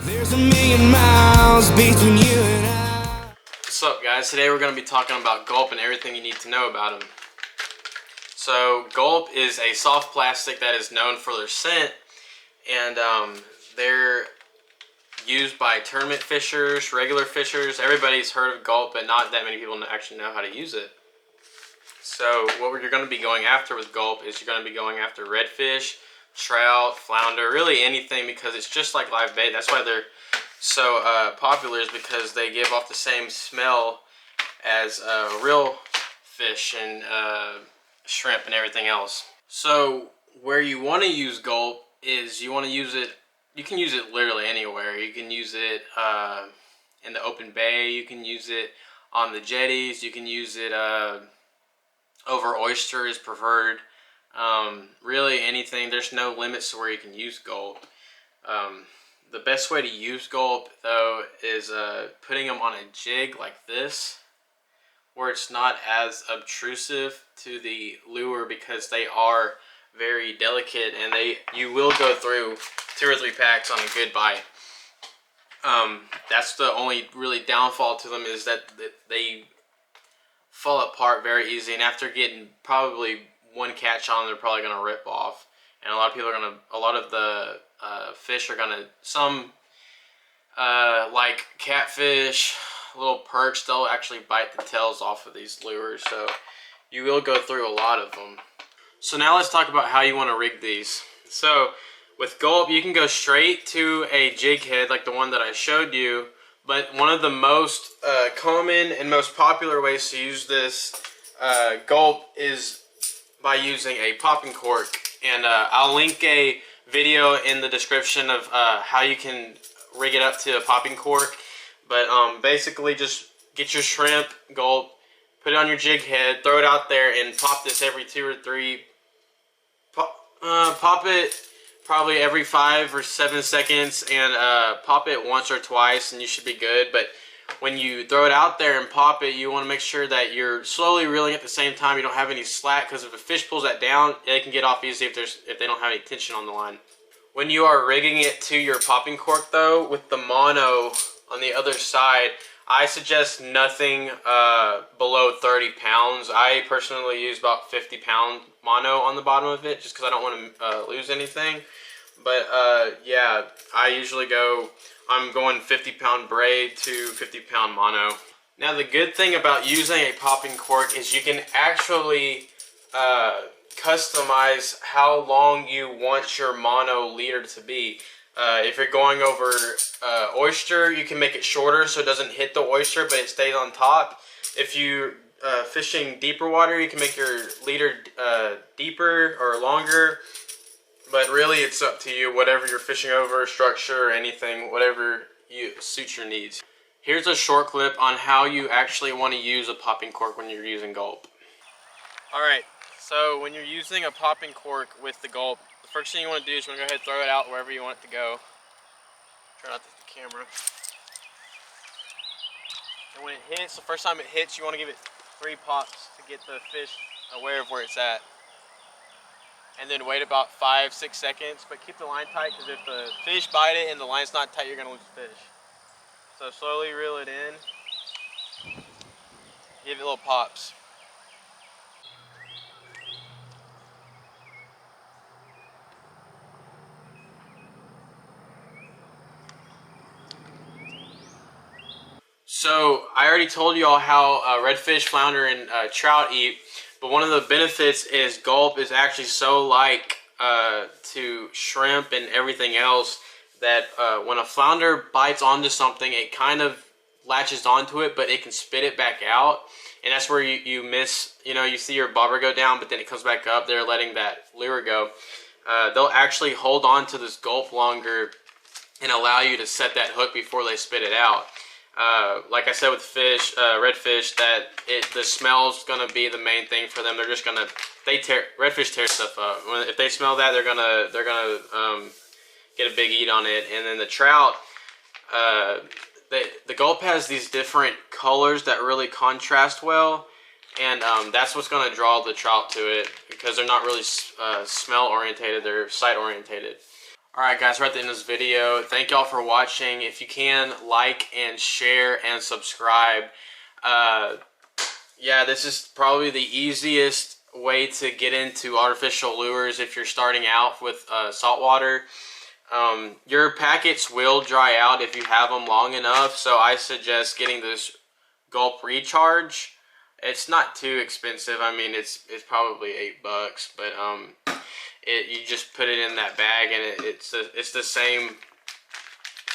There's a million miles between you and I. What's up, guys? Today we're going to be talking about Gulp and everything you need to know about them. So Gulp is a soft plastic that is known for their scent, and they're used by tournament fishers, regular fishers. Everybody's heard of Gulp, but not that many people actually know how to use it. So what you're going to be going after with Gulp is you're going to be going after redfish, trout, flounder, really anything, because it's just like live bait. That's why they're so popular, is because they give off the same smell as real fish and shrimp and everything else. So where you want to use Gulp is you want to use it, you can use it literally anywhere. You can use it in the open bay, you can use it on the jetties, you can use it over oyster is preferred. Really anything. There's no limits to where you can use Gulp. The best way to use Gulp though is putting them on a jig like this, where it's not as obtrusive to the lure, because they are very delicate and you will go through 2 or 3 packs on a good bite. That's the only really downfall to them, is that they fall apart very easy, and after getting probably 1 catch on, they're probably going to rip off. And a lot of people are going to, a lot of the fish are going to, some like catfish, little perch, they'll actually bite the tails off of these lures, so you will go through a lot of them. So now let's talk about how you want to rig these. So with Gulp, you can go straight to a jig head like the one that I showed you, but one of the most common and most popular ways to use this Gulp is by using a popping cork. And I'll link a video in the description of how you can rig it up to a popping cork. But basically just get your shrimp, Gulp, put it on your jig head, throw it out there, and pop this every 2 or 3. Pop it probably every 5 or 7 seconds, and pop it once or twice, and you should be good. But when you throw it out there and pop it, you want to make sure that you're slowly reeling at the same time. You don't have any slack, because if a fish pulls that down, they can get off easy if they don't have any tension on the line. When you are rigging it to your popping cork though, with the mono on the other side, I suggest nothing below 30 pounds. I personally use about 50-pound mono on the bottom of it, just because I don't want to lose anything. But yeah, I usually I'm going 50-pound braid to 50-pound mono. Now the good thing about using a popping cork is you can actually customize how long you want your mono leader to be. If you're going over oyster, you can make it shorter so it doesn't hit the oyster, but it stays on top. If you're fishing deeper water, you can make your leader deeper or longer. But really, it's up to you, whatever you're fishing over, structure, or anything, whatever suits your needs. Here's a short clip on how you actually want to use a popping cork when you're using Gulp. Alright, so when you're using a popping cork with the Gulp, the first thing you want to do is you want to go ahead and throw it out wherever you want it to go. Try not to hit the camera. And when it hits, the first time it hits, you want to give it 3 pops to get the fish aware of where it's at. And then wait about 5-6 seconds, but keep the line tight, because if the fish bite it and the line's not tight, you're going to lose the fish. So slowly reel it in, give it little pops. So I already told you all how redfish, flounder, and trout eat. But one of the benefits is Gulp is actually so like to shrimp and everything else that when a flounder bites onto something, it kind of latches onto it, but it can spit it back out. And that's where you miss, you see your bobber go down, but then it comes back up. They're letting that lure go. They'll actually hold on to this Gulp longer and allow you to set that hook before they spit it out. Like I said with fish, redfish, that the smell's gonna be the main thing for them. They're just gonna redfish tear stuff up. If they smell that, they're gonna get a big eat on it. And then the trout, the Gulp has these different colors that really contrast well, and that's what's gonna draw the trout to it, because they're not really smell orientated, they're sight orientated. Alright guys, we're at the end of this video. Thank y'all for watching. If you can, like and share and subscribe. Yeah, this is probably the easiest way to get into artificial lures if you're starting out with saltwater. Your packets will dry out if you have them long enough, so I suggest getting this Gulp recharge. It's not too expensive. I mean, it's probably $8, but you just put it in that bag, and it's the same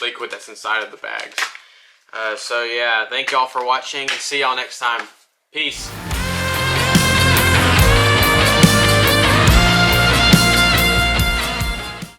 liquid that's inside of the bags. So yeah, thank y'all for watching, and see y'all next time. Peace.